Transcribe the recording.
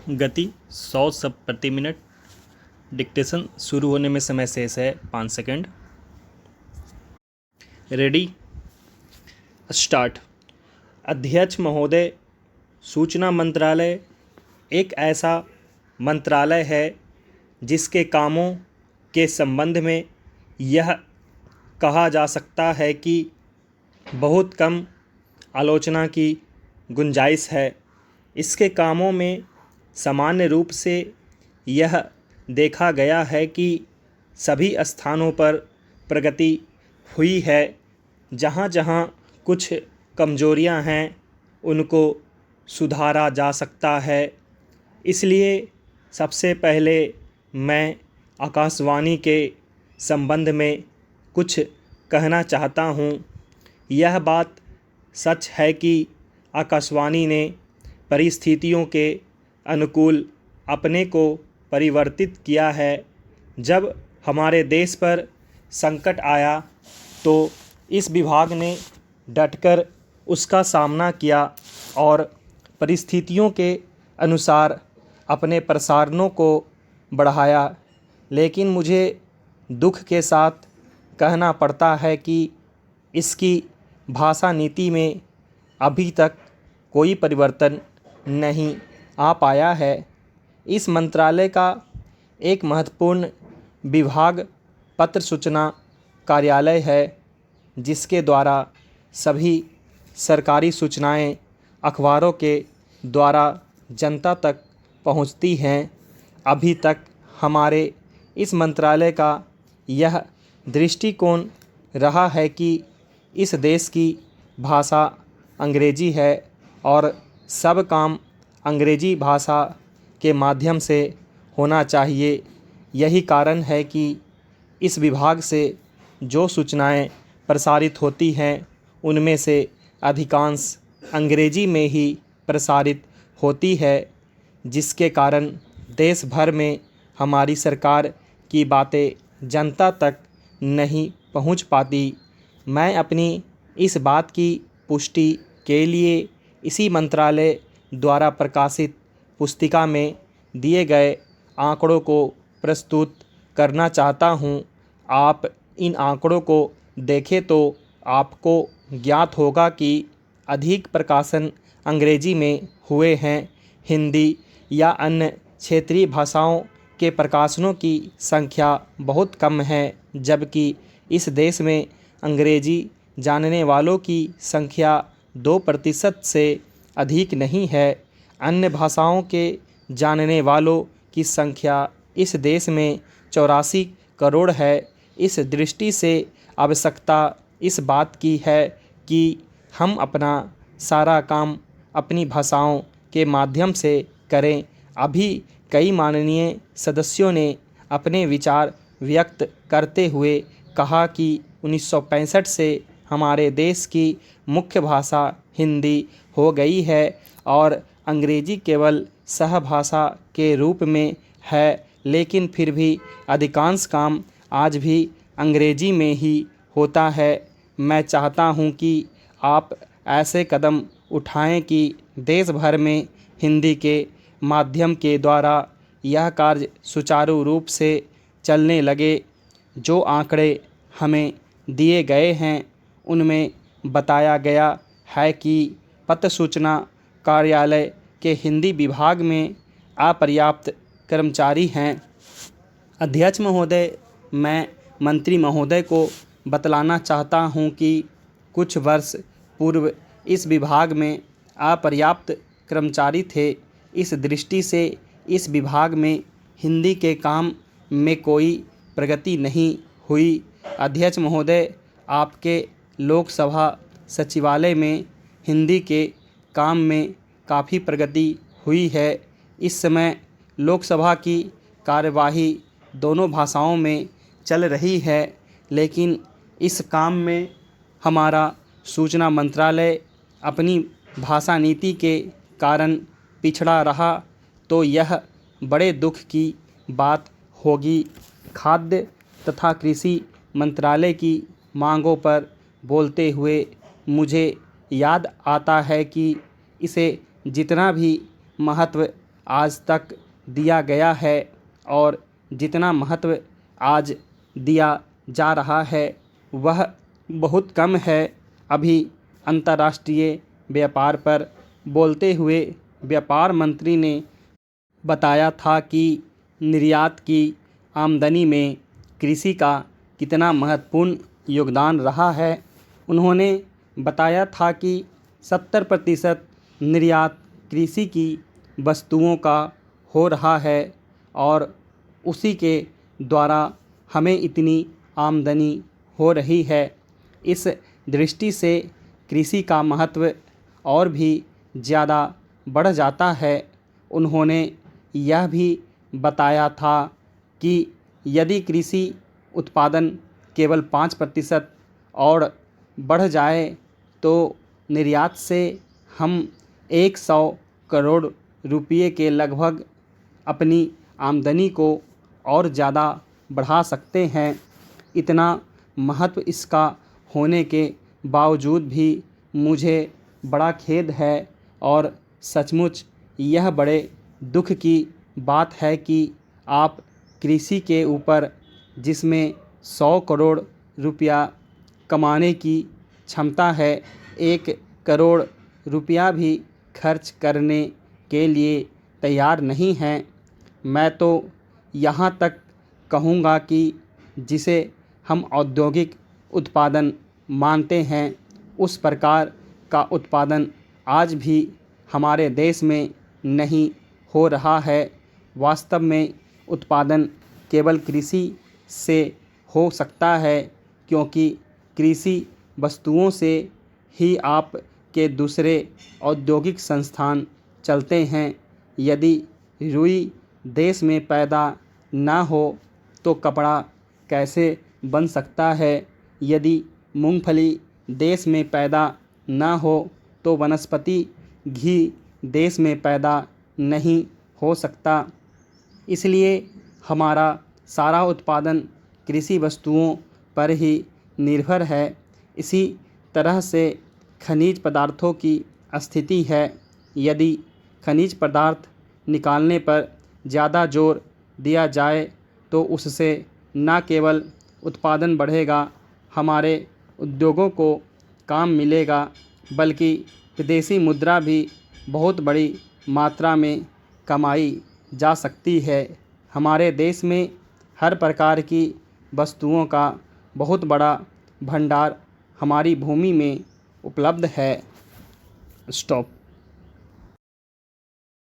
गति 100 शब्द प्रति मिनट। डिक्टेशन शुरू होने में समय शेष है 5 सेकंड। Ready, start. अध्यक्ष महोदय, सूचना मंत्रालय एक ऐसा मंत्रालय है जिसके कामों के संबंध में यह कहा जा सकता है कि बहुत कम आलोचना की गुंजाइश है। इसके कामों में सामान्य रूप से यह देखा गया है कि सभी स्थानों पर प्रगति हुई है। जहाँ जहाँ कुछ कमजोरियाँ हैं उनको सुधारा जा सकता है। इसलिए सबसे पहले मैं आकाशवाणी के संबंध में कुछ कहना चाहता हूँ। यह बात सच है कि आकाशवाणी ने परिस्थितियों के अनुकूल अपने को परिवर्तित किया है। जब हमारे देश पर संकट आया तो इस विभाग ने डटकर उसका सामना किया और परिस्थितियों के अनुसार अपने प्रसारणों को बढ़ाया। लेकिन मुझे दुख के साथ कहना पड़ता है कि इसकी भाषा नीति में अभी तक कोई परिवर्तन नहीं आ पाया है। इस मंत्रालय का एक महत्वपूर्ण विभाग पत्र सूचना कार्यालय है, जिसके द्वारा सभी सरकारी सूचनाएं अखबारों के द्वारा जनता तक पहुंचती हैं। अभी तक हमारे इस मंत्रालय का यह दृष्टिकोण रहा है कि इस देश की भाषा अंग्रेजी है और सब काम अंग्रेजी भाषा के माध्यम से होना चाहिए। यही कारण है कि इस विभाग से जो सूचनाएं प्रसारित होती हैं उनमें से अधिकांश अंग्रेजी में ही प्रसारित होती है, जिसके कारण देश भर में हमारी सरकार की बातें जनता तक नहीं पहुंच पाती। मैं अपनी इस बात की पुष्टि के लिए इसी मंत्रालय द्वारा प्रकाशित पुस्तिका में दिए गए आंकड़ों को प्रस्तुत करना चाहता हूं। आप इन आंकड़ों को देखें तो आपको ज्ञात होगा कि अधिक प्रकाशन अंग्रेजी में हुए हैं। हिंदी या अन्य क्षेत्रीय भाषाओं के प्रकाशनों की संख्या बहुत कम है, जबकि इस देश में अंग्रेजी जानने वालों की संख्या 2% से अधिक नहीं है। अन्य भाषाओं के जानने वालों की संख्या इस देश में 84 करोड़ है। इस दृष्टि से आवश्यकता इस बात की है कि हम अपना सारा काम अपनी भाषाओं के माध्यम से करें। अभी कई माननीय सदस्यों ने अपने विचार व्यक्त करते हुए कहा कि 1965 से हमारे देश की मुख्य भाषा हिंदी हो गई है और अंग्रेजी केवल सहभाषा के रूप में है, लेकिन फिर भी अधिकांश काम आज भी अंग्रेजी में ही होता है। मैं चाहता हूं कि आप ऐसे कदम उठाएं कि देश भर में हिंदी के माध्यम के द्वारा यह कार्य सुचारू रूप से चलने लगे। जो आंकड़े हमें दिए गए हैं उनमें बताया गया है कि पत्र सूचना कार्यालय के हिंदी विभाग में अपर्याप्त कर्मचारी हैं। अध्यक्ष महोदय, मैं मंत्री महोदय को बतलाना चाहता हूं कि कुछ वर्ष पूर्व इस विभाग में अपर्याप्त कर्मचारी थे। इस दृष्टि से इस विभाग में हिंदी के काम में कोई प्रगति नहीं हुई। अध्यक्ष महोदय, आपके लोकसभा सचिवालय में हिंदी के काम में काफ़ी प्रगति हुई है। इस समय लोकसभा की कार्यवाही दोनों भाषाओं में चल रही है, लेकिन इस काम में हमारा सूचना मंत्रालय अपनी भाषा नीति के कारण पिछड़ा रहा तो यह बड़े दुख की बात होगी। खाद्य तथा कृषि मंत्रालय की मांगों पर बोलते हुए मुझे याद आता है कि इसे जितना भी महत्व आज तक दिया गया है और जितना महत्व आज दिया जा रहा है वह बहुत कम है। अभी अंतर्राष्ट्रीय व्यापार पर बोलते हुए व्यापार मंत्री ने बताया था कि निर्यात की आमदनी में कृषि का कितना महत्वपूर्ण योगदान रहा है। उन्होंने बताया था कि 70% निर्यात कृषि की वस्तुओं का हो रहा है और उसी के द्वारा हमें इतनी आमदनी हो रही है। इस दृष्टि से कृषि का महत्व और भी ज़्यादा बढ़ जाता है। उन्होंने यह भी बताया था कि यदि कृषि उत्पादन केवल 5% और बढ़ जाए तो निर्यात से हम 100 करोड़ रुपये के लगभग अपनी आमदनी को और ज़्यादा बढ़ा सकते हैं। इतना महत्व इसका होने के बावजूद भी मुझे बड़ा खेद है और सचमुच यह बड़े दुख की बात है कि आप कृषि के ऊपर जिसमें 100 करोड़ रुपया कमाने की क्षमता है, 1 करोड़ रुपया भी खर्च करने के लिए तैयार नहीं हैं। मैं तो यहाँ तक कहूँगा कि जिसे हम औद्योगिक उत्पादन मानते हैं उस प्रकार का उत्पादन आज भी हमारे देश में नहीं हो रहा है। वास्तव में उत्पादन केवल कृषि से हो सकता है क्योंकि कृषि वस्तुओं से ही आप के दूसरे औद्योगिक संस्थान चलते हैं। यदि रुई देश में पैदा ना हो तो कपड़ा कैसे बन सकता है। यदि मूंगफली देश में पैदा ना हो तो वनस्पति घी देश में पैदा नहीं हो सकता। इसलिए हमारा सारा उत्पादन कृषि वस्तुओं पर ही निर्भर है। इसी तरह से खनिज पदार्थों की स्थिति है। यदि खनिज पदार्थ निकालने पर ज़्यादा जोर दिया जाए तो उससे न केवल उत्पादन बढ़ेगा, हमारे उद्योगों को काम मिलेगा, बल्कि विदेशी मुद्रा भी बहुत बड़ी मात्रा में कमाई जा सकती है। हमारे देश में हर प्रकार की वस्तुओं का बहुत बड़ा भंडार हमारी भूमि में उपलब्ध है। स्टॉप।